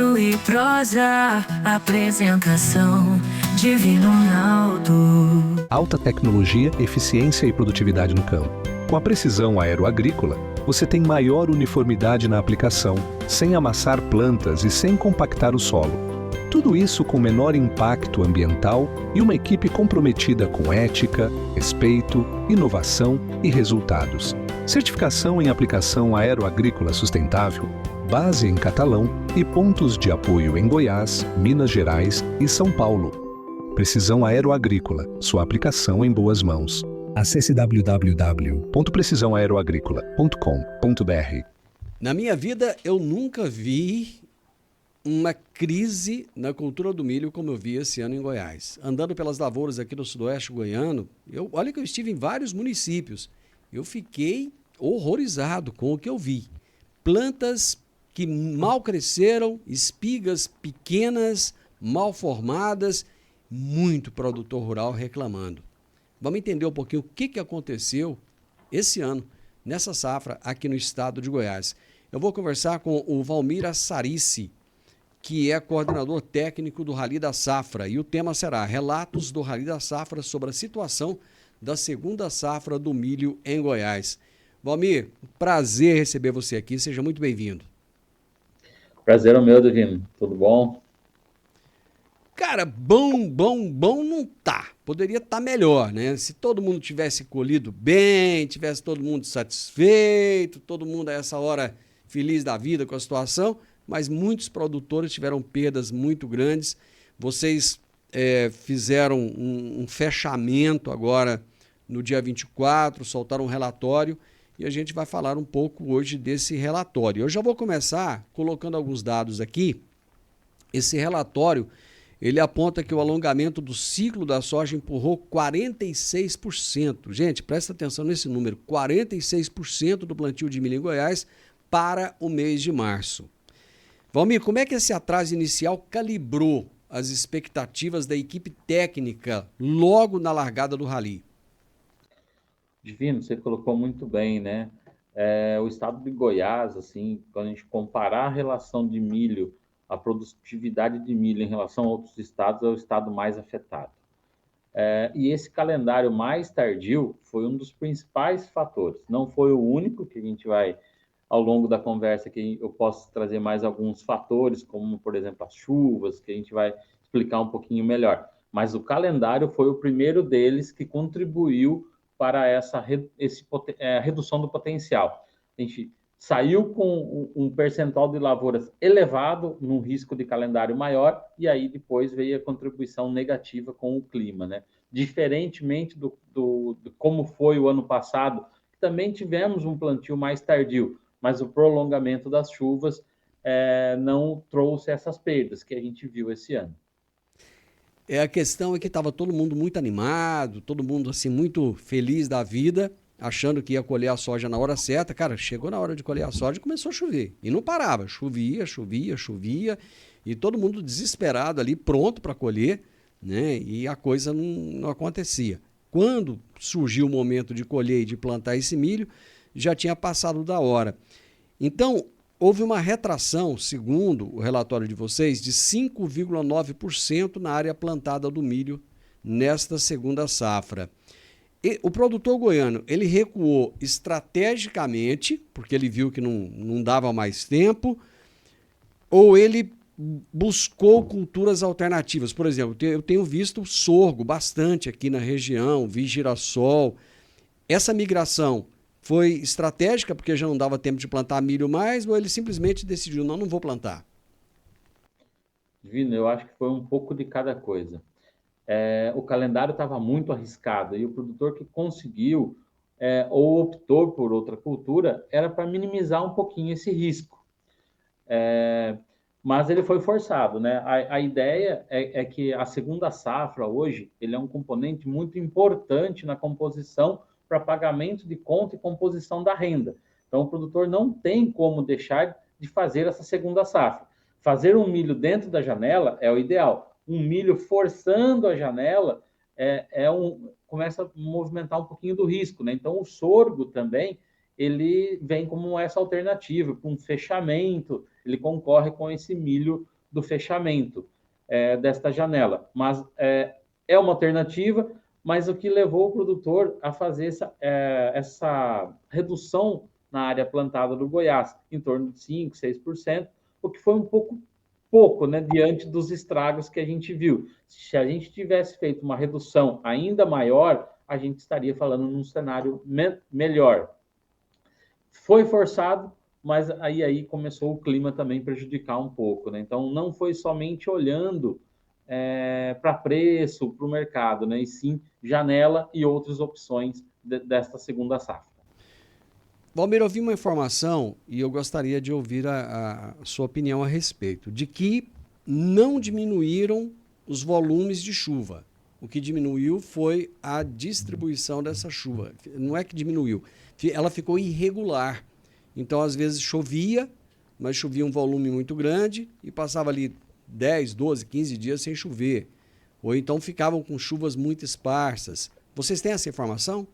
Agro e prosa, apresentação Divino Ronaldo. Alta tecnologia, eficiência e produtividade no campo. Com a precisão aeroagrícola, você tem maior uniformidade na aplicação, sem amassar plantas e sem compactar o solo. Tudo isso com menor impacto ambiental e uma equipe comprometida com ética, respeito, inovação e resultados. Certificação em aplicação aeroagrícola sustentável, base em Catalão e pontos de apoio em Goiás, Minas Gerais e São Paulo. Precisão Aeroagrícola, sua aplicação em boas mãos. Acesse www.precisãoaeroagrícola.com.br. Na minha vida, eu nunca vi uma crise na cultura do milho como eu vi esse ano em Goiás. Andando pelas lavouras aqui no sudoeste goiano, olha que eu estive em vários municípios, eu fiquei horrorizado com o que eu vi. Plantas que mal cresceram, espigas pequenas, mal formadas, muito produtor rural reclamando. Vamos entender um pouquinho o que aconteceu esse ano, nessa safra aqui no estado de Goiás. Eu vou conversar com o Valmir Assarici, que é coordenador técnico do Rally da Safra, e o tema será Relatos do Rally da Safra sobre a situação da segunda safra do milho em Goiás. Valmir, prazer receber você aqui, seja muito bem-vindo. Prazer é o meu, Divino. Tudo bom? Cara, bom não tá. Poderia estar melhor, né? Se todo mundo tivesse colhido bem, tivesse todo mundo satisfeito, todo mundo a essa hora feliz da vida com a situação, mas muitos produtores tiveram perdas muito grandes. Vocês fizeram um fechamento agora no dia 24, soltaram um relatório e a gente vai falar um pouco hoje desse relatório. Eu já vou começar colocando alguns dados aqui. Esse relatório, ele aponta que o alongamento do ciclo da soja empurrou 46%. Gente, presta atenção nesse número, 46% do plantio de milho em Goiás para o mês de março. Valmir, como é que esse atraso inicial calibrou as expectativas da equipe técnica logo na largada do Rally? Divino, você colocou muito bem, né? O estado de Goiás, assim, quando a gente comparar a relação de milho, a produtividade de milho em relação a outros estados, é o estado mais afetado. E esse calendário mais tardio foi um dos principais fatores. Não foi o único, que a gente vai, ao longo da conversa, que eu posso trazer mais alguns fatores, como, por exemplo, as chuvas, que a gente vai explicar um pouquinho melhor. Mas o calendário foi o primeiro deles que contribuiu para essa redução do potencial. A gente saiu com um percentual de lavouras elevado, num risco de calendário maior, e aí depois veio a contribuição negativa com o clima, né? Diferentemente do como foi o ano passado, também tivemos um plantio mais tardio, mas o prolongamento das chuvas não trouxe essas perdas que a gente viu esse ano. A questão é que estava todo mundo muito animado, todo mundo assim muito feliz da vida, achando que ia colher a soja na hora certa. Cara, chegou na hora de colher a soja e começou a chover. E não parava, chovia, e todo mundo desesperado ali, pronto para colher, né? E a coisa não acontecia. Quando surgiu o momento de colher e de plantar esse milho, já tinha passado da hora. Então, houve uma retração, segundo o relatório de vocês, de 5,9% na área plantada do milho nesta segunda safra. E o produtor goiano, ele recuou estrategicamente, porque ele viu que não dava mais tempo, ou ele buscou culturas alternativas. Por exemplo, eu tenho visto sorgo bastante aqui na região, vi girassol. Essa migração foi estratégica porque já não dava tempo de plantar milho mais, ou ele simplesmente decidiu, não vou plantar? Divino, eu acho que foi um pouco de cada coisa. O calendário estava muito arriscado e o produtor que conseguiu ou optou por outra cultura era para minimizar um pouquinho esse risco. Mas ele foi forçado, né? A ideia é que a segunda safra hoje ele é um componente muito importante na composição para pagamento de conta e composição da renda. Então, o produtor não tem como deixar de fazer essa segunda safra. Fazer um milho dentro da janela é o ideal. Um milho forçando a janela começa a movimentar um pouquinho do risco, né? Então, o sorgo também ele vem como essa alternativa, com fechamento, ele concorre com esse milho do fechamento desta janela. Mas é uma alternativa, mas o que levou o produtor a fazer essa redução na área plantada do Goiás, em torno de 5%, 6%, o que foi um pouco, né, diante dos estragos que a gente viu. Se a gente tivesse feito uma redução ainda maior, a gente estaria falando num cenário melhor. Foi forçado, mas aí começou o clima também prejudicar um pouco, né? Então, não foi somente olhando para preço, para o mercado, né? E sim janela e outras opções desta segunda safra. Valmir, eu vi uma informação e eu gostaria de ouvir a sua opinião a respeito, de que não diminuíram os volumes de chuva. O que diminuiu foi a distribuição dessa chuva. Não é que diminuiu, ela ficou irregular. Então, às vezes chovia, mas chovia um volume muito grande e passava ali 10, 12, 15 dias sem chover. Ou então ficavam com chuvas muito esparsas. Vocês têm essa informação?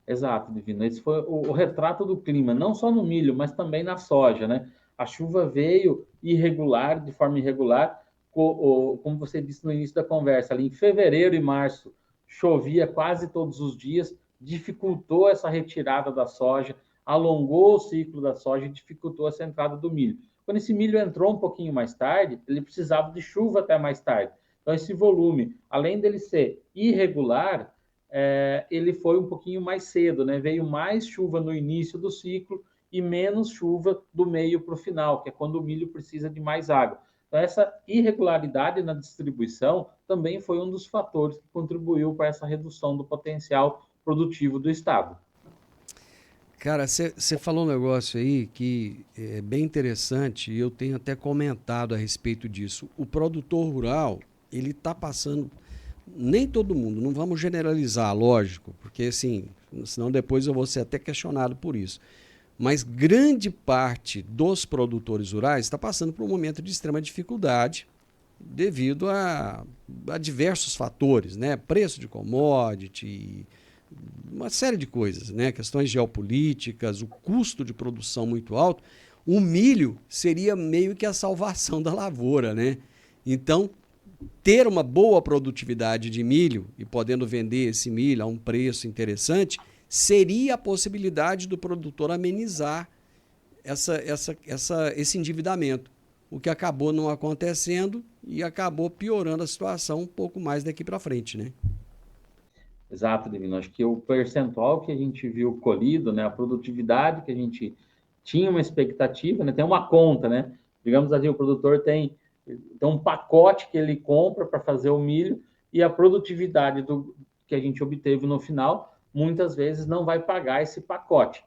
Exato, Divino. Esse foi o retrato do clima, não só no milho, mas também na soja, né? A chuva veio irregular, de forma irregular, como você disse no início da conversa, ali em fevereiro e março, chovia quase todos os dias, dificultou essa retirada da soja, alongou o ciclo da soja e dificultou essa entrada do milho. Quando esse milho entrou um pouquinho mais tarde, ele precisava de chuva até mais tarde. Então, esse volume, além dele ser irregular, ele foi um pouquinho mais cedo, né? Veio mais chuva no início do ciclo e menos chuva do meio para o final, que é quando o milho precisa de mais água. Então, essa irregularidade na distribuição também foi um dos fatores que contribuiu para essa redução do potencial produtivo do estado. Cara, você falou um negócio aí que é bem interessante e eu tenho até comentado a respeito disso. O produtor rural, ele está passando, nem todo mundo, não vamos generalizar, lógico, porque assim, senão depois eu vou ser até questionado por isso. Mas grande parte dos produtores rurais está passando por um momento de extrema dificuldade devido a diversos fatores, né? Preço de commodity, uma série de coisas, né? Questões geopolíticas, o custo de produção muito alto. O milho seria meio que a salvação da lavoura, né? Então, ter uma boa produtividade de milho e podendo vender esse milho a um preço interessante, seria a possibilidade do produtor amenizar esse endividamento, o que acabou não acontecendo e acabou piorando a situação um pouco mais daqui para frente, né? Exato, Divino. Acho que o percentual que a gente viu colhido, né, a produtividade que a gente tinha uma expectativa, né, tem uma conta, né? Digamos assim, o produtor tem um pacote que ele compra para fazer o milho e a produtividade que a gente obteve no final, muitas vezes não vai pagar esse pacote.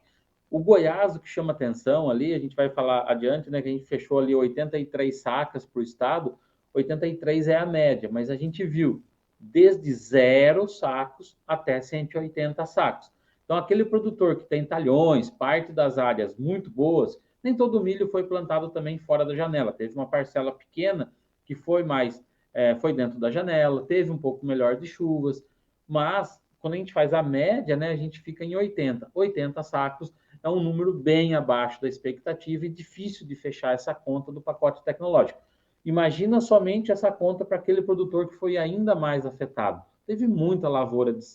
O Goiás, o que chama atenção ali, a gente vai falar adiante, né, que a gente fechou ali 83 sacas para o estado, 83 é a média, mas a gente viu desde 0 sacos até 180 sacos. Então, aquele produtor que tem talhões, parte das áreas muito boas, nem todo o milho foi plantado também fora da janela. Teve uma parcela pequena que foi foi dentro da janela, teve um pouco melhor de chuvas, mas quando a gente faz a média, né, a gente fica em 80. 80 sacos é um número bem abaixo da expectativa e difícil de fechar essa conta do pacote tecnológico. Imagina somente essa conta para aquele produtor que foi ainda mais afetado. Teve muita lavoura de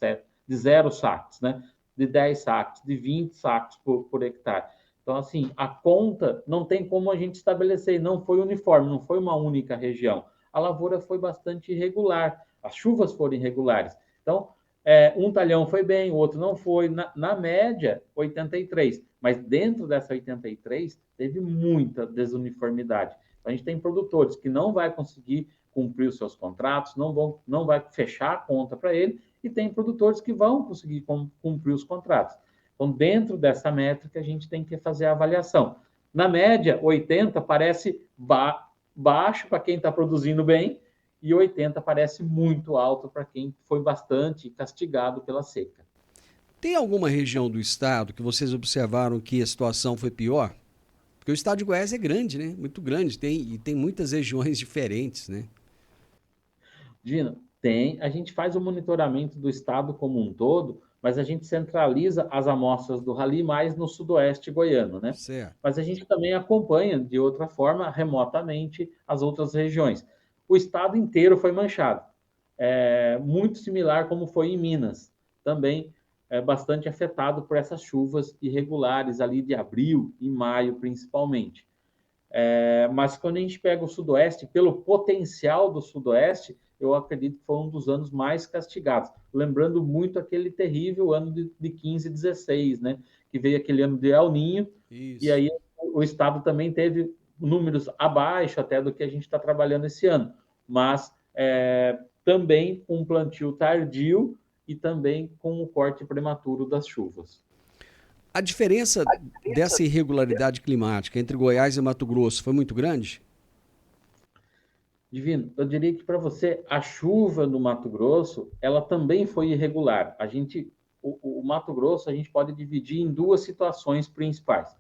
0 sacos, né? De 10 sacos, de 20 sacos por hectare. Então, assim, a conta não tem como a gente estabelecer, não foi uniforme, não foi uma única região. A lavoura foi bastante irregular, as chuvas foram irregulares. Então, um talhão foi bem, o outro não foi. Na média, 83. Mas dentro dessa 83, teve muita desuniformidade. A gente tem produtores que não vai conseguir cumprir os seus contratos, não vai fechar a conta para ele, e tem produtores que vão conseguir cumprir os contratos. Então, dentro dessa métrica, a gente tem que fazer a avaliação. Na média, 80 parece baixo para quem está produzindo bem, e 80 parece muito alto para quem foi bastante castigado pela seca. Tem alguma região do estado que vocês observaram que a situação foi pior? Porque o estado de Goiás é grande, né? Muito grande, tem muitas regiões diferentes, né? Gino, a gente faz o monitoramento do estado como um todo, mas a gente centraliza as amostras do rally mais no sudoeste goiano, né? Certo. Mas a gente também acompanha, de outra forma, remotamente, as outras regiões. O estado inteiro foi manchado. Muito similar como foi em Minas. Também bastante afetado por essas chuvas irregulares ali de abril e maio, principalmente. Mas quando a gente pega o sudoeste, pelo potencial do sudoeste, eu acredito que foi um dos anos mais castigados. Lembrando muito aquele terrível ano de 15 e 16, né? Que veio aquele ano de El Niño, e aí o estado também teve números abaixo até do que a gente está trabalhando esse ano, mas também com um plantio tardio e também com o corte prematuro das chuvas. A diferença dessa irregularidade climática entre Goiás e Mato Grosso foi muito grande? Divino, eu diria que para você a chuva no Mato Grosso, ela também foi irregular. O Mato Grosso a gente pode dividir em duas situações principais.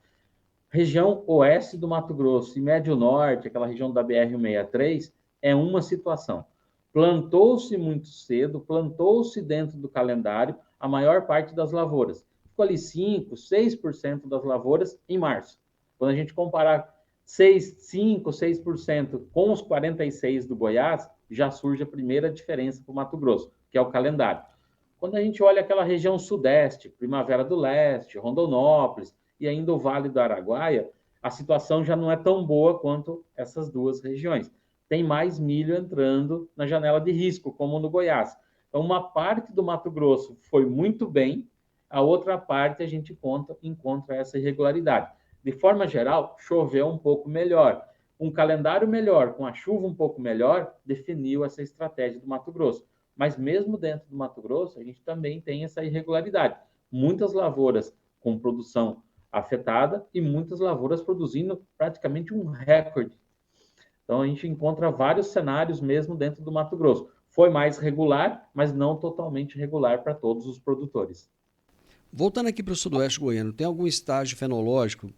Região oeste do Mato Grosso e médio norte, aquela região da BR-163, é uma situação. Plantou-se muito cedo, plantou-se dentro do calendário a maior parte das lavouras. Ficou ali 5%, 6% das lavouras em março. Quando a gente comparar 5%, 6% com os 46% do Goiás, já surge a primeira diferença para o Mato Grosso, que é o calendário. Quando a gente olha aquela região sudeste, Primavera do Leste, Rondonópolis e ainda o Vale do Araguaia, a situação já não é tão boa quanto essas duas regiões. Tem mais milho entrando na janela de risco, como no Goiás. Então, uma parte do Mato Grosso foi muito bem, a outra parte a gente encontra essa irregularidade. De forma geral, choveu um pouco melhor. Um calendário melhor, com a chuva um pouco melhor, definiu essa estratégia do Mato Grosso. Mas mesmo dentro do Mato Grosso, a gente também tem essa irregularidade. Muitas lavouras com produção afetada e muitas lavouras produzindo praticamente um recorde. Então, a gente encontra vários cenários mesmo dentro do Mato Grosso. Foi mais regular, mas não totalmente regular para todos os produtores. Voltando aqui para o sudoeste goiano, tem algum estágio fenológico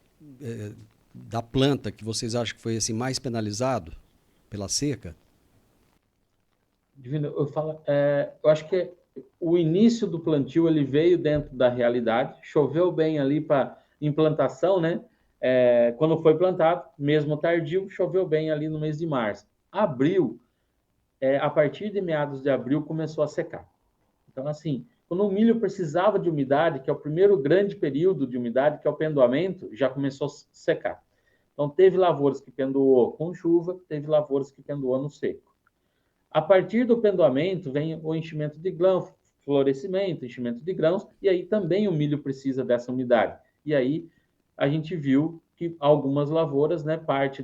da planta que vocês acham que foi assim, mais penalizado pela seca? Divino, eu acho que o início do plantio ele veio dentro da realidade, choveu bem ali para implantação, né? Quando foi plantado, mesmo tardio, choveu bem ali no mês de março. Abril, a partir de meados de abril, começou a secar. Então, assim, quando o milho precisava de umidade, que é o primeiro grande período de umidade, que é o pendoamento, já começou a secar. Então, teve lavouras que pendoou com chuva, teve lavouras que pendoou no seco. A partir do pendoamento, vem o enchimento de grãos, florescimento, enchimento de grãos, e aí também o milho precisa dessa umidade. E aí a gente viu que algumas lavouras, né, parte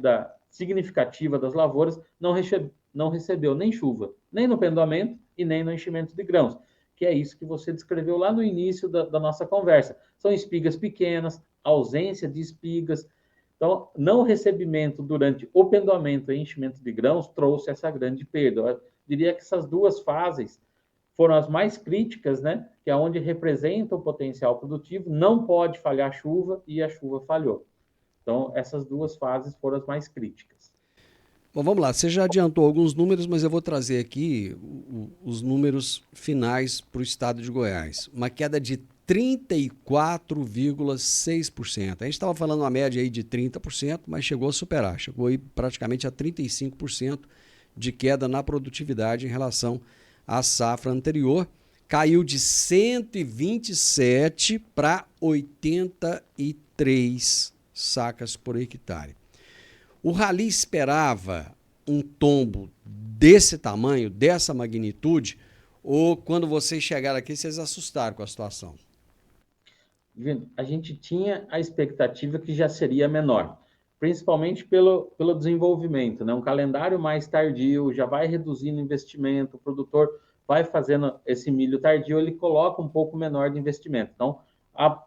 significativa das lavouras, não recebeu nem chuva, nem no pendoamento e nem no enchimento de grãos, que é isso que você descreveu lá no início da nossa conversa. São espigas pequenas, ausência de espigas. Então, não recebimento durante o pendoamento e enchimento de grãos trouxe essa grande perda. Eu diria que essas duas fases foram as mais críticas, né? Que é onde representa o potencial produtivo, não pode falhar chuva e a chuva falhou. Então, essas duas fases foram as mais críticas. Bom, vamos lá. Você já adiantou alguns números, mas eu vou trazer aqui os números finais para o estado de Goiás. Uma queda de 34,6%. A gente estava falando uma média aí de 30%, mas chegou a superar. Chegou aí praticamente a 35% de queda na produtividade em relação à safra anterior. Caiu de 127 para 83 sacas por hectare. O Rally esperava um tombo desse tamanho, dessa magnitude, ou quando vocês chegaram aqui, vocês assustaram com a situação? A gente tinha a expectativa que já seria menor, principalmente pelo desenvolvimento, né? Um calendário mais tardio, já vai reduzindo o investimento, o produtor vai fazendo esse milho tardio, ele coloca um pouco menor de investimento. Então,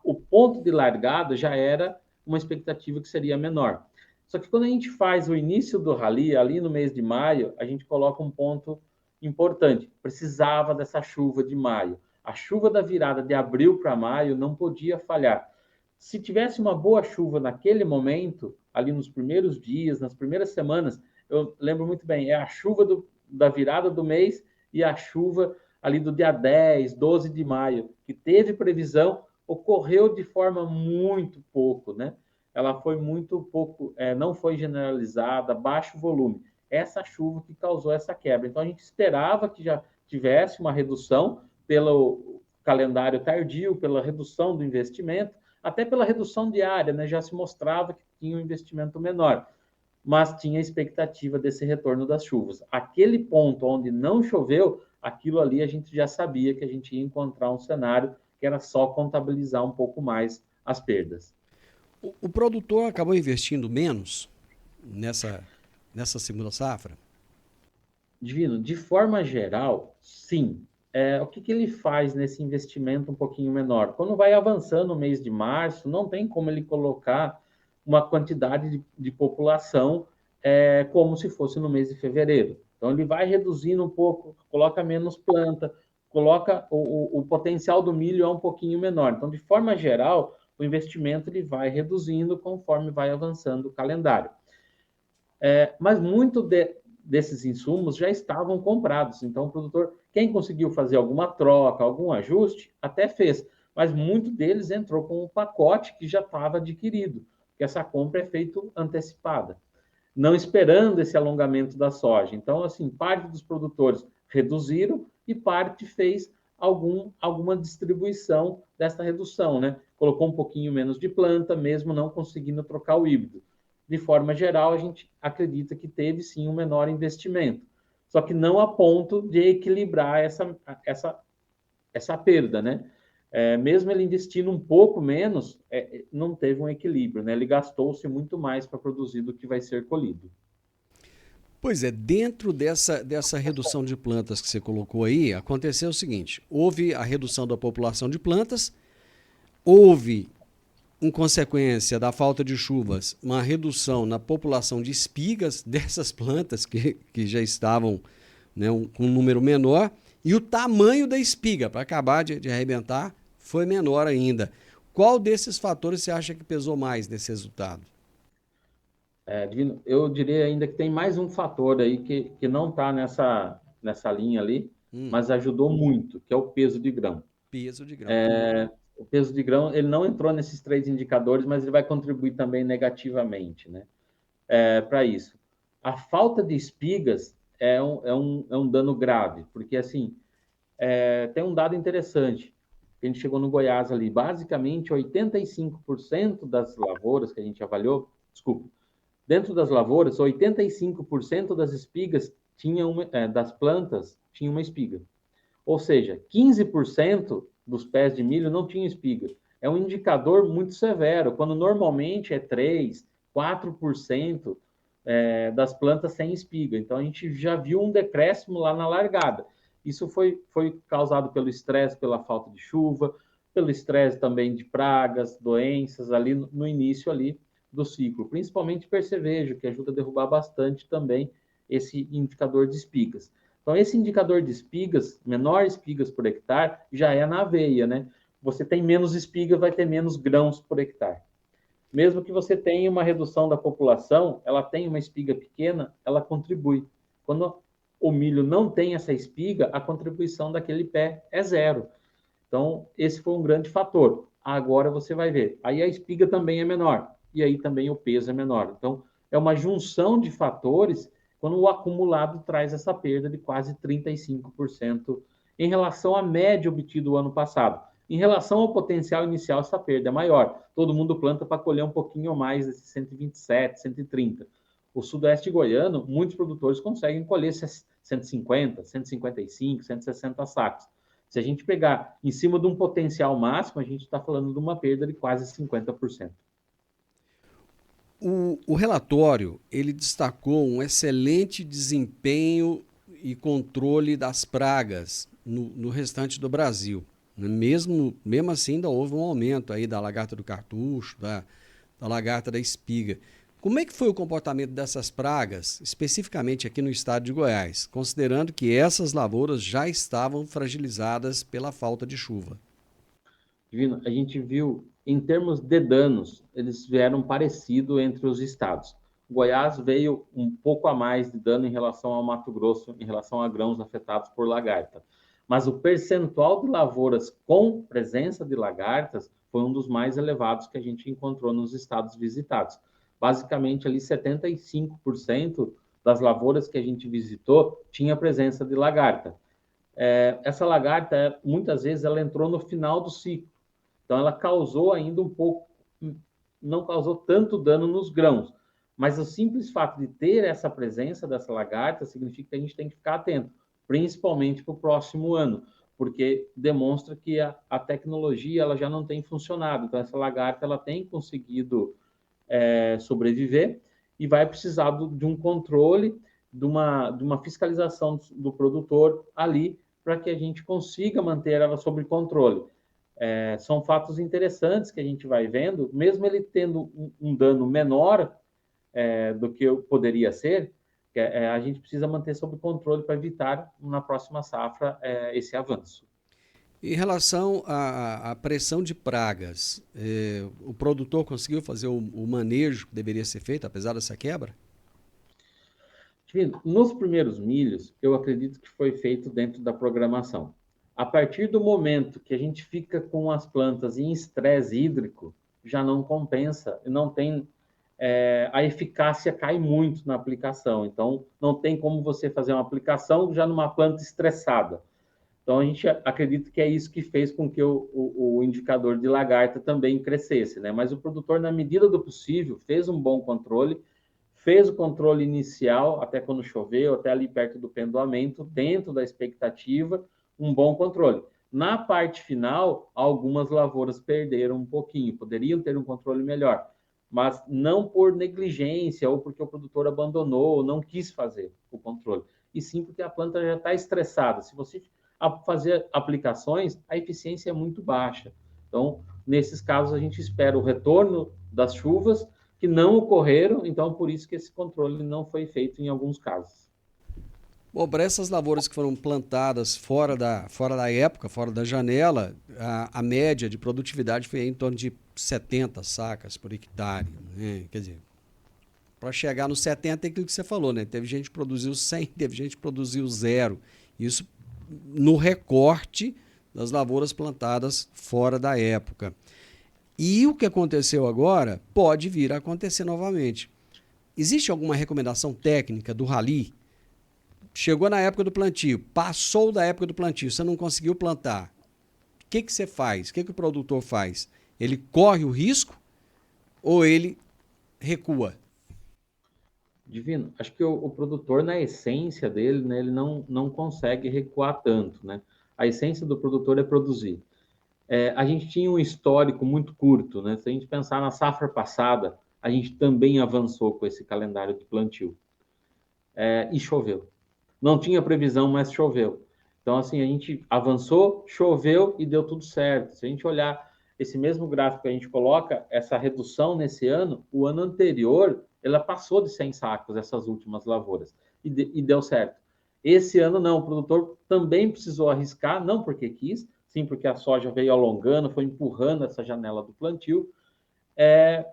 o ponto de largada já era uma expectativa que seria menor. Só que quando a gente faz o início do rally, ali no mês de maio, a gente coloca um ponto importante. Precisava dessa chuva de maio. A chuva da virada de abril para maio não podia falhar. Se tivesse uma boa chuva naquele momento, ali nos primeiros dias, nas primeiras semanas, eu lembro muito bem, é a chuva da virada do mês e a chuva ali do dia 10, 12 de maio, que teve previsão, ocorreu de forma muito pouco, né? Ela foi muito pouco, não foi generalizada, baixo volume. Essa chuva que causou essa quebra. Então, a gente esperava que já tivesse uma redução pelo calendário tardio, pela redução do investimento, até pela redução de área, né? Já se mostrava que tinha um investimento menor, mas tinha a expectativa desse retorno das chuvas. Aquele ponto onde não choveu, aquilo ali a gente já sabia que a gente ia encontrar um cenário que era só contabilizar um pouco mais as perdas. O produtor acabou investindo menos nessa segunda safra? Divino, de forma geral, sim. O que ele faz nesse investimento um pouquinho menor? Quando vai avançando o mês de março, não tem como ele colocar uma quantidade de população como se fosse no mês de fevereiro. Então, ele vai reduzindo um pouco, coloca menos planta, coloca o potencial do milho é um pouquinho menor. Então, de forma geral, o investimento ele vai reduzindo conforme vai avançando o calendário. Mas muito desses insumos já estavam comprados. Então, o produtor, quem conseguiu fazer alguma troca, algum ajuste, até fez. Mas muito deles entrou com um pacote que já estava adquirido, porque essa compra é feita antecipada, não esperando esse alongamento da soja. Então, assim, parte dos produtores reduziram e parte fez alguma distribuição dessa redução, né? Colocou um pouquinho menos de planta, mesmo não conseguindo trocar o híbrido. De forma geral, a gente acredita que teve sim um menor investimento, só que não a ponto de equilibrar essa perda, né? Mesmo ele investindo um pouco menos, não teve um equilíbrio, né? Ele gastou-se muito mais para produzir do que vai ser colhido. Pois é, dentro dessa redução de plantas que você colocou aí, aconteceu o seguinte: houve a redução da população de plantas, houve, em consequência da falta de chuvas, uma redução na população de espigas dessas plantas que já estavam, né, com um número menor, e o tamanho da espiga, para acabar de arrebentar, foi menor ainda. Qual desses fatores você acha que pesou mais nesse resultado? Divino, eu diria ainda que tem mais um fator aí que não está nessa linha ali, mas ajudou muito, que é o peso de grão. Peso de grão. O peso de grão, ele não entrou nesses 3 indicadores, mas ele vai contribuir também negativamente, né? Para isso. A falta de espigas é um dano grave, porque, assim, tem um dado interessante. A gente chegou no Goiás ali, basicamente 85% das lavouras que a gente avaliou, dentro das lavouras, 85% das espigas das plantas tinham uma espiga. Ou seja, 15% dos pés de milho não tinham espiga. É um indicador muito severo, quando normalmente é 3%, 4% das plantas sem espiga. Então, a gente já viu um decréscimo lá na largada. Isso foi causado pelo estresse, pela falta de chuva, pelo estresse também de pragas, doenças ali no início ali do ciclo, principalmente percevejo, que ajuda a derrubar bastante também esse indicador de espigas. Então, esse indicador de espigas, menor espigas por hectare, já é na aveia, né? Você tem menos espiga, vai ter menos grãos por hectare. Mesmo que você tenha uma redução da população, ela tem uma espiga pequena, ela contribui. Quando o milho não tem essa espiga, a contribuição daquele pé é zero. Então, esse foi um grande fator. Agora você vai ver. Aí a espiga também é menor, e aí também o peso é menor. Então, é uma junção de fatores quando o acumulado traz essa perda de quase 35% em relação à média obtida o ano passado. Em relação ao potencial inicial, essa perda é maior. Todo mundo planta para colher um pouquinho mais desses 127, 130. O sudoeste goiano, muitos produtores conseguem colher 150, 155, 160 sacos. Se a gente pegar em cima de um potencial máximo, a gente está falando de uma perda de quase 50%. O relatório, ele destacou um excelente desempenho e controle das pragas no restante do Brasil. Mesmo assim, ainda houve um aumento aí da lagarta do cartucho, da lagarta da espiga. Como é que foi o comportamento dessas pragas, especificamente aqui no estado de Goiás, considerando que essas lavouras já estavam fragilizadas pela falta de chuva? Divino, a gente viu, em termos de danos, eles vieram parecido entre os estados. Goiás veio um pouco a mais de dano em relação ao Mato Grosso, em relação a grãos afetados por lagarta. mas o percentual de lavouras com presença de lagartas foi um dos mais elevados que a gente encontrou nos estados visitados. Basicamente, ali 75% das lavouras que a gente visitou tinha presença de lagarta. Essa lagarta, muitas vezes, ela entrou no final do ciclo. Então, ela causou ainda um pouco, não causou tanto dano nos grãos. Mas o simples fato de ter essa presença dessa lagarta significa que a gente tem que ficar atento, principalmente para o próximo ano, porque demonstra que a tecnologia ela já não tem funcionado. Então, essa lagarta ela tem conseguido sobreviver e vai precisar de um controle, de uma fiscalização do produtor ali, para que a gente consiga manter ela sob controle. São fatos interessantes que a gente vai vendo, mesmo ele tendo um dano menor do que poderia ser, a gente precisa manter sob controle para evitar, na próxima safra, esse avanço. Em relação à pressão de pragas, o produtor conseguiu fazer o manejo que deveria ser feito, apesar dessa quebra? Nos primeiros milhos, eu acredito que foi feito dentro da programação. A partir do momento que a gente fica com as plantas em estresse hídrico, já não compensa, não tem... a eficácia cai muito na aplicação. Então, não tem como você fazer uma aplicação já numa planta estressada. Então, a gente acredita que é isso que fez com que o indicador de lagarta também crescesse, né? Mas o produtor, na medida do possível, fez um bom controle, fez o controle inicial, até quando choveu, até ali perto do pendoamento, dentro da expectativa, um bom controle. Na parte final, algumas lavouras perderam um pouquinho, poderiam ter um controle melhor, mas não por negligência ou porque o produtor abandonou ou não quis fazer o controle, e sim porque a planta já está estressada. Se você fazer aplicações, a eficiência é muito baixa. Então, nesses casos, a gente espera o retorno das chuvas, que não ocorreram, então por isso que esse controle não foi feito em alguns casos. Bom, para essas lavouras que foram plantadas fora da época, fora da janela, a média de produtividade foi em torno de 70 sacas por hectare, né? Quer dizer, para chegar nos 70 é aquilo que você falou, né? Teve gente que produziu 100, teve gente que produziu 0. Isso no recorte das lavouras plantadas fora da época. E o que aconteceu agora pode vir a acontecer novamente. Existe alguma recomendação técnica do Rally? Chegou na época do plantio, passou da época do plantio, você não conseguiu plantar. O que você faz? O que o produtor faz? Ele corre o risco ou ele recua? Divino, acho que o produtor, na essência dele, né, ele não consegue recuar tanto, né? A essência do produtor é produzir. A gente tinha um histórico muito curto, né? Se a gente pensar na safra passada, a gente também avançou com esse calendário de plantio. E choveu. Não tinha previsão, mas choveu. Então, assim, a gente avançou, choveu e deu tudo certo. Se a gente olhar esse mesmo gráfico que a gente coloca, essa redução nesse ano, o ano anterior, ela passou de 100 sacos, essas últimas lavouras, e deu certo. Esse ano não, o produtor também precisou arriscar, não porque quis, sim porque a soja veio alongando, foi empurrando essa janela do plantio,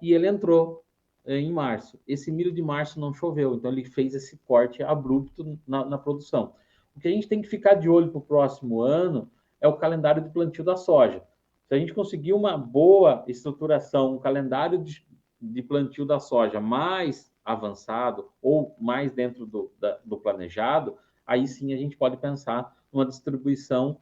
e ele entrou em março. Esse milho de março não choveu, então ele fez esse corte abrupto na produção. O que a gente tem que ficar de olho para o próximo ano é o calendário de plantio da soja. Se a gente conseguir uma boa estruturação, um calendário de plantio da soja mais avançado ou mais dentro do planejado, aí sim a gente pode pensar numa distribuição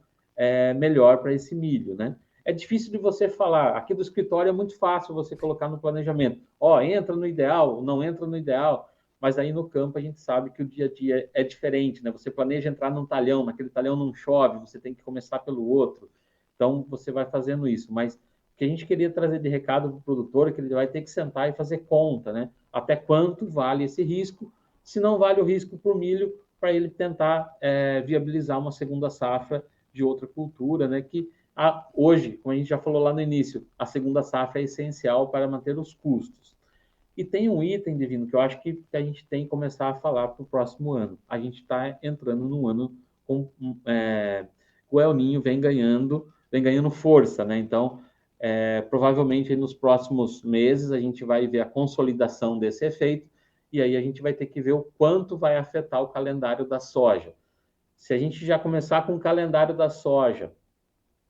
melhor para esse milho, né? É difícil de você falar. Aqui do escritório é muito fácil você colocar no planejamento. Entra no ideal, não entra no ideal. Mas aí no campo a gente sabe que o dia a dia é diferente, né? Você planeja entrar num talhão, naquele talhão não chove, você tem que começar pelo outro. Então você vai fazendo isso. Mas o que a gente queria trazer de recado para o produtor é que ele vai ter que sentar e fazer conta, né? Até quanto vale esse risco? Se não vale o risco para o milho, para ele tentar viabilizar uma segunda safra de outra cultura, né? Que hoje, como a gente já falou lá no início, a segunda safra é essencial para manter os custos. E tem um item, Divino, que eu acho que a gente tem que começar a falar para o próximo ano. A gente está entrando num ano com o El Niño vem ganhando força, né? Então, provavelmente nos próximos meses a gente vai ver a consolidação desse efeito e aí a gente vai ter que ver o quanto vai afetar o calendário da soja. Se a gente já começar com o calendário da soja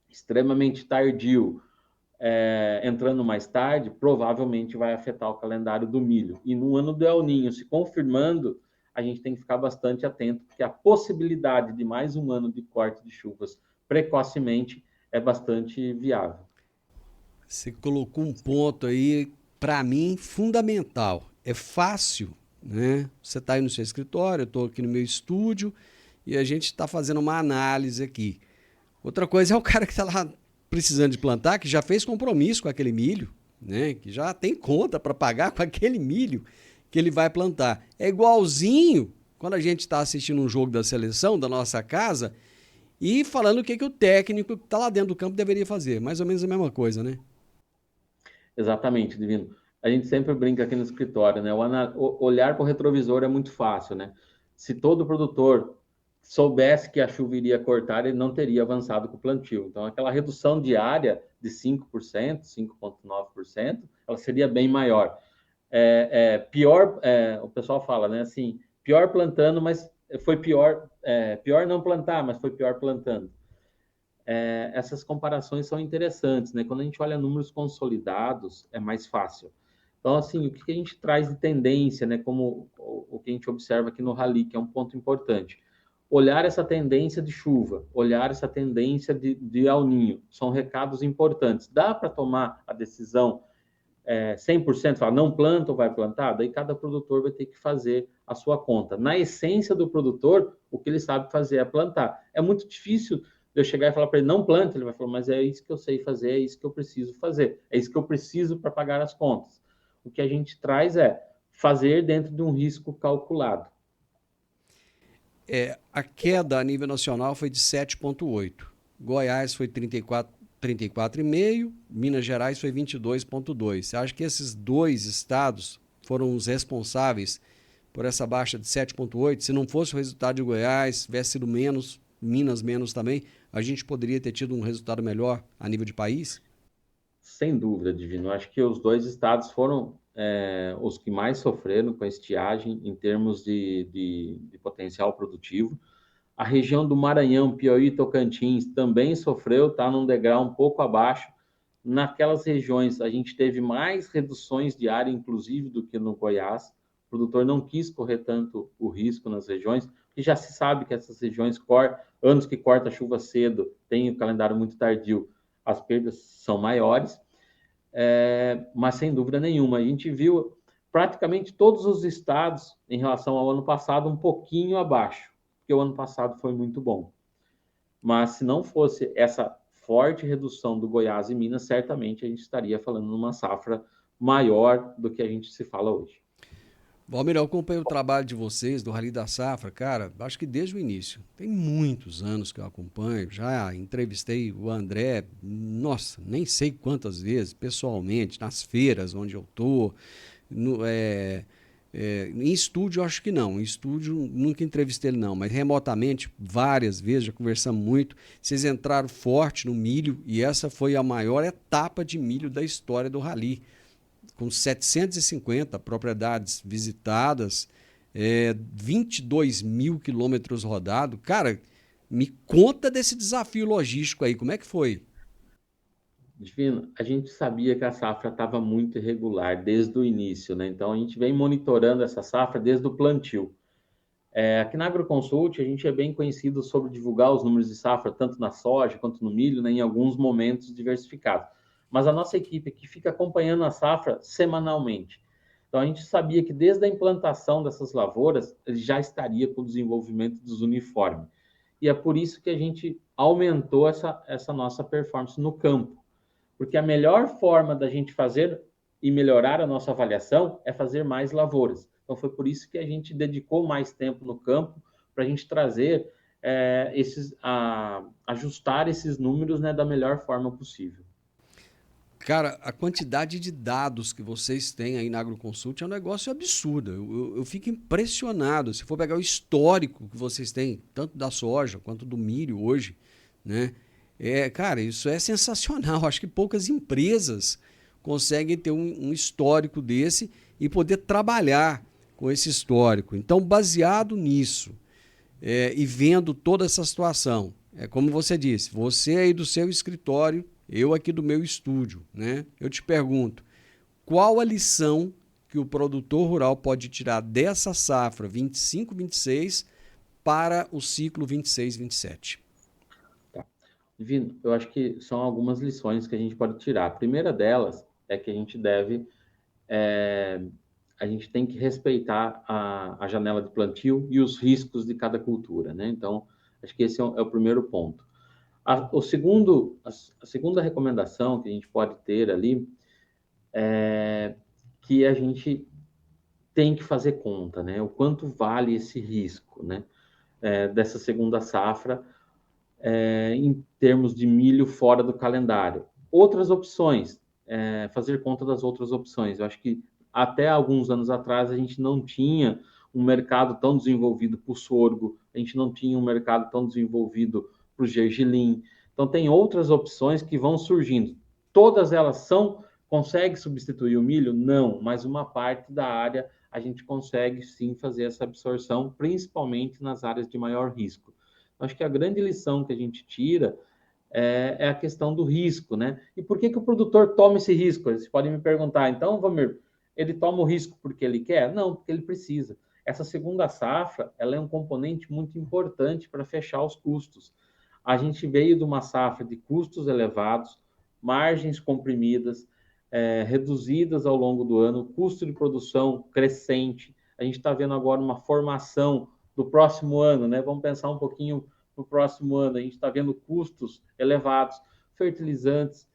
extremamente tardio, entrando mais tarde, provavelmente vai afetar o calendário do milho. E no ano do El Niño se confirmando, a gente tem que ficar bastante atento, porque a possibilidade de mais um ano de corte de chuvas precocemente é bastante viável. Você colocou um ponto aí, para mim, fundamental. É fácil, né? Você está aí no seu escritório, eu estou aqui no meu estúdio e a gente está fazendo uma análise aqui. Outra coisa é o cara que está lá precisando de plantar, que já fez compromisso com aquele milho, né? Que já tem conta para pagar com aquele milho que ele vai plantar. É igualzinho quando a gente está assistindo um jogo da seleção da nossa casa e falando o que o técnico que está lá dentro do campo deveria fazer. Mais ou menos a mesma coisa, né? Exatamente, Divino. A gente sempre brinca aqui no escritório, né? Olhar para o retrovisor é muito fácil, né? Se todo produtor soubesse que a chuva iria cortar, ele não teria avançado com o plantio. Então, aquela redução diária de 5%, 5,9%, ela seria bem maior. Pior, o pessoal fala, né? Assim, pior plantando, mas foi pior, pior não plantar, mas foi pior plantando. Essas comparações são interessantes, né? Quando a gente olha números consolidados, é mais fácil. Então, assim, o que a gente traz de tendência, né? Como o que a gente observa aqui no Rally, que é um ponto importante. Olhar essa tendência de chuva, olhar essa tendência de El Niño, são recados importantes. Dá para tomar a decisão 100%, falar não planta ou vai plantar? Daí cada produtor vai ter que fazer a sua conta. Na essência do produtor, o que ele sabe fazer é plantar. É muito difícil eu chegar e falar para ele, não planta, ele vai falar, mas é isso que eu sei fazer, é isso que eu preciso fazer, é isso que eu preciso para pagar as contas. O que a gente traz é fazer dentro de um risco calculado. A queda a nível nacional foi de 7,8. Goiás foi 34,5, Minas Gerais foi 22,2. Você acha que esses dois estados foram os responsáveis por essa baixa de 7,8? Se não fosse o resultado de Goiás, tivesse sido menos, Minas menos também, a gente poderia ter tido um resultado melhor a nível de país? Sem dúvida, Divino. Acho que os dois estados foram os que mais sofreram com a estiagem em termos de potencial produtivo. A região do Maranhão, Piauí e Tocantins também sofreu, está num degrau um pouco abaixo. Naquelas regiões, a gente teve mais reduções de área, inclusive, do que no Goiás. O produtor não quis correr tanto o risco nas regiões, porque já se sabe que essas regiões, anos que corta a chuva cedo, tem o calendário muito tardio, as perdas são maiores. Mas sem dúvida nenhuma, a gente viu praticamente todos os estados, em relação ao ano passado, um pouquinho abaixo, porque o ano passado foi muito bom. Mas se não fosse essa forte redução do Goiás e Minas, certamente a gente estaria falando numa safra maior do que a gente se fala hoje. Valmir, eu acompanho o trabalho de vocês, do Rally da Safra, cara, acho que desde o início. Tem muitos anos que eu acompanho, já entrevistei o André, nossa, nem sei quantas vezes, pessoalmente, nas feiras onde eu tô, em estúdio eu acho que não, em estúdio nunca entrevistei ele não, mas remotamente várias vezes, já conversamos muito. Vocês entraram forte no milho e essa foi a maior etapa de milho da história do Rally, com 750 propriedades visitadas, 22 mil quilômetros rodados. Cara, me conta desse desafio logístico aí, como é que foi? Divino, a gente sabia que a safra estava muito irregular desde o início, né? Então a gente vem monitorando essa safra desde o plantio. Aqui na AgroConsult a gente é bem conhecido sobre divulgar os números de safra, tanto na soja quanto no milho, né, em alguns momentos diversificados. Mas a nossa equipe aqui fica acompanhando a safra semanalmente. Então a gente sabia que desde a implantação dessas lavouras, ele já estaria com o desenvolvimento dos uniformes. E é por isso que a gente aumentou essa nossa performance no campo. Porque a melhor forma da gente fazer e melhorar a nossa avaliação é fazer mais lavouras. Então, foi por isso que a gente dedicou mais tempo no campo para a gente trazer ajustar esses números, né, da melhor forma possível. Cara, a quantidade de dados que vocês têm aí na AgroConsult é um negócio absurdo. Eu fico impressionado. Se for pegar o histórico que vocês têm, tanto da soja quanto do milho hoje, né? Cara, isso é sensacional. Acho que poucas empresas conseguem ter um histórico desse e poder trabalhar com esse histórico. Então, baseado nisso, e vendo toda essa situação. É como você disse, você aí do seu escritório, eu aqui do meu estúdio, né? Eu te pergunto, qual a lição que o produtor rural pode tirar dessa safra 25-26 para o ciclo 26-27? Tá. Divino, eu acho que são algumas lições que a gente pode tirar. A primeira delas é que a gente a gente tem que respeitar a janela de plantio e os riscos de cada cultura, né? Então, acho que esse é o primeiro ponto. A segunda recomendação que a gente pode ter ali é que a gente tem que fazer conta, né? O quanto vale esse risco, né? Dessa segunda safra, em termos de milho fora do calendário. Outras opções, fazer conta das outras opções. Eu acho que até alguns anos atrás a gente não tinha um mercado tão desenvolvido para o sorgo, a gente não tinha um mercado tão desenvolvido para o gergelim. Então tem outras opções que vão surgindo. Todas elas consegue substituir o milho? Não, mas uma parte da área a gente consegue sim fazer essa absorção, principalmente nas áreas de maior risco. Acho que a grande lição que a gente tira é a questão do risco, né? E por que o produtor toma esse risco? Vocês podem me perguntar, então, Vamir, ele toma o risco porque ele quer? Não, porque ele precisa. Essa segunda safra, ela é um componente muito importante para fechar os custos. A gente veio de uma safra de custos elevados, margens comprimidas, reduzidas ao longo do ano, custo de produção crescente. A gente está vendo agora uma formação do próximo ano, né? Vamos pensar um pouquinho no próximo ano. A gente está vendo custos elevados, fertilizantes,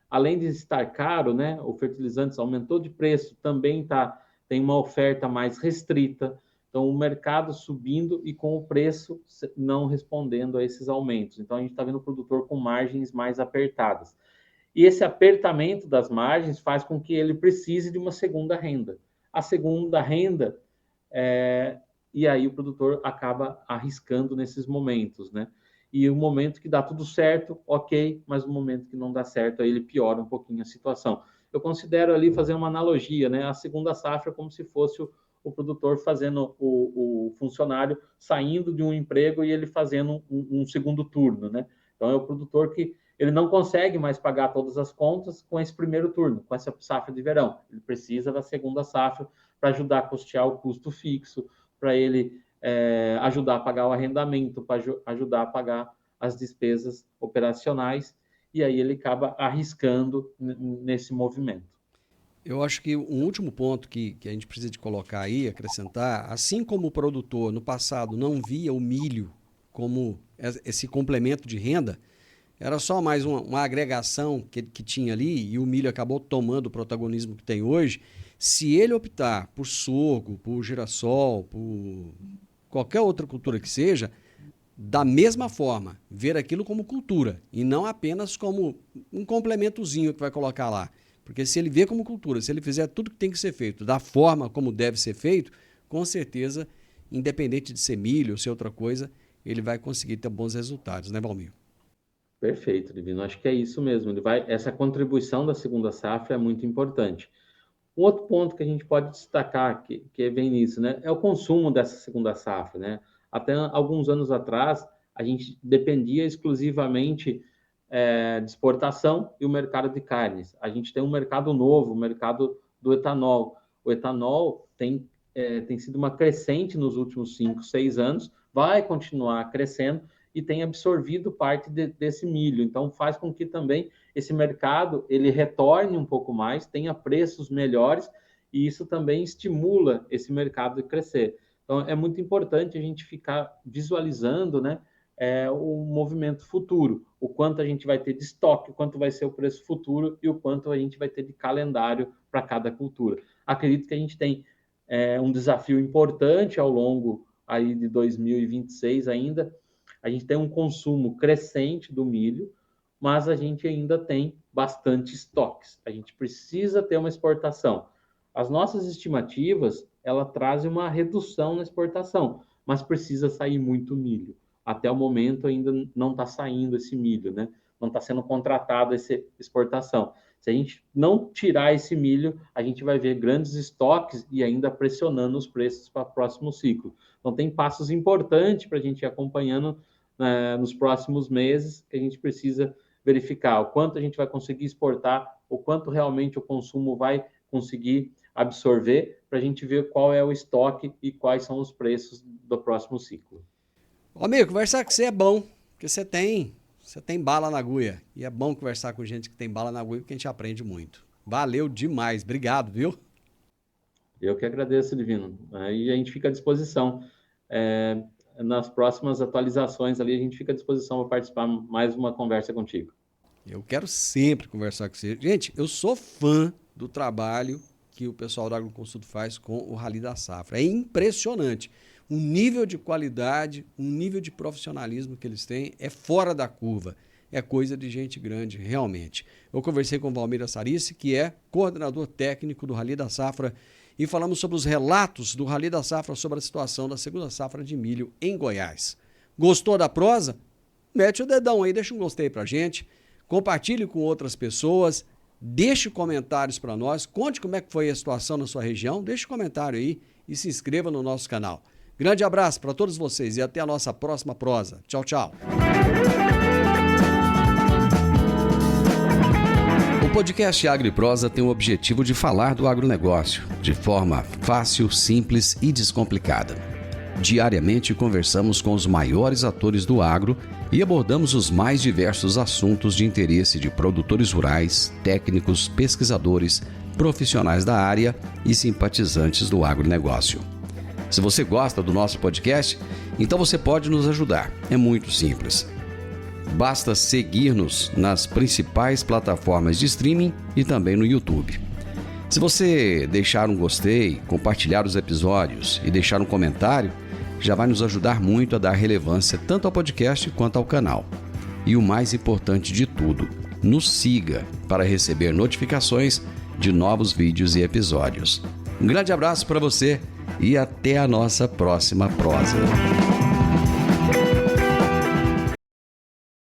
além de estar caro, né? O fertilizantes aumentou de preço, também tem uma oferta mais restrita. Então, o mercado subindo e com o preço não respondendo a esses aumentos. Então, a gente está vendo o produtor com margens mais apertadas. E esse apertamento das margens faz com que ele precise de uma segunda renda. A segunda renda, e aí o produtor acaba arriscando nesses momentos, né? E o momento que dá tudo certo, ok, mas o momento que não dá certo, aí ele piora um pouquinho a situação. Eu considero ali fazer uma analogia, né? A segunda safra como se fosse o produtor fazendo o funcionário saindo de um emprego e ele fazendo um segundo turno, né? Então é o produtor que ele não consegue mais pagar todas as contas com esse primeiro turno, com essa safra de verão. Ele precisa da segunda safra para ajudar a custear o custo fixo, para ele ajudar a pagar o arrendamento, para ajudar a pagar as despesas operacionais, e aí ele acaba arriscando nesse movimento. Eu acho que um último ponto que a gente precisa de colocar aí, acrescentar, assim como o produtor no passado não via o milho como esse complemento de renda, era só mais uma agregação que tinha ali e o milho acabou tomando o protagonismo que tem hoje. Se ele optar por sorgo, por girassol, por qualquer outra cultura que seja, da mesma forma, ver aquilo como cultura e não apenas como um complementozinho que vai colocar lá. Porque se ele vê como cultura, se ele fizer tudo que tem que ser feito da forma como deve ser feito, com certeza, independente de ser milho ou ser outra coisa, ele vai conseguir ter bons resultados, né, Valmir? Perfeito, Divino. Acho que é isso mesmo. Essa contribuição da segunda safra é muito importante. Um outro ponto que a gente pode destacar, que vem nisso, né, é o consumo dessa segunda safra, né? Até alguns anos atrás, a gente dependia exclusivamente de exportação e o mercado de carnes. A gente tem um mercado novo, o mercado do etanol. O etanol tem sido uma crescente nos últimos 5, 6 anos, vai continuar crescendo e tem absorvido parte desse milho. Então, faz com que também esse mercado ele retorne um pouco mais, tenha preços melhores, e isso também estimula esse mercado a crescer. Então, é muito importante a gente ficar visualizando, né, o movimento futuro, o quanto a gente vai ter de estoque, o quanto vai ser o preço futuro e o quanto a gente vai ter de calendário para cada cultura. Acredito que a gente tem um desafio importante ao longo aí de 2026 ainda. A gente tem um consumo crescente do milho, mas a gente ainda tem bastante estoques. A gente precisa ter uma exportação. As nossas estimativas, ela trazem uma redução na exportação, mas precisa sair muito milho. Até o momento ainda não está saindo esse milho, né? Não está sendo contratado essa exportação. Se a gente não tirar esse milho, a gente vai ver grandes estoques e ainda pressionando os preços para o próximo ciclo. Então, tem passos importantes para a gente ir acompanhando nos próximos meses, que a gente precisa verificar o quanto a gente vai conseguir exportar, o quanto realmente o consumo vai conseguir absorver, para a gente ver qual é o estoque e quais são os preços do próximo ciclo. Amigo, conversar com você é bom, porque você tem bala na agulha. E é bom conversar com gente que tem bala na agulha, porque a gente aprende muito. Valeu demais, obrigado, viu? Eu que agradeço, Divino. Aí a gente fica à disposição. Nas próximas atualizações ali, a gente fica à disposição para participar mais uma conversa contigo. Eu quero sempre conversar com você. Gente, eu sou fã do trabalho que o pessoal da Agroconsulto faz com o Rally da Safra. É impressionante. O nível de qualidade, o nível de profissionalismo que eles têm é fora da curva. É coisa de gente grande, realmente. Eu conversei com o Valmir Assarice, que é coordenador técnico do Rally da Safra, e falamos sobre os relatos do Rally da Safra sobre a situação da segunda safra de milho em Goiás. Gostou da prosa? Mete o dedão aí, deixa um gostei pra gente, compartilhe com outras pessoas, deixe comentários para nós, conte como é que foi a situação na sua região, deixe um comentário aí e se inscreva no nosso canal. Grande abraço para todos vocês e até a nossa próxima prosa. Tchau, tchau. O podcast AgriProsa tem o objetivo de falar do agronegócio de forma fácil, simples e descomplicada. Diariamente conversamos com os maiores atores do agro e abordamos os mais diversos assuntos de interesse de produtores rurais, técnicos, pesquisadores, profissionais da área e simpatizantes do agronegócio. Se você gosta do nosso podcast, então você pode nos ajudar. É muito simples. Basta seguir-nos nas principais plataformas de streaming e também no YouTube. Se você deixar um gostei, compartilhar os episódios e deixar um comentário, já vai nos ajudar muito a dar relevância tanto ao podcast quanto ao canal. E o mais importante de tudo, nos siga para receber notificações de novos vídeos e episódios. Um grande abraço para você e até a nossa próxima prosa.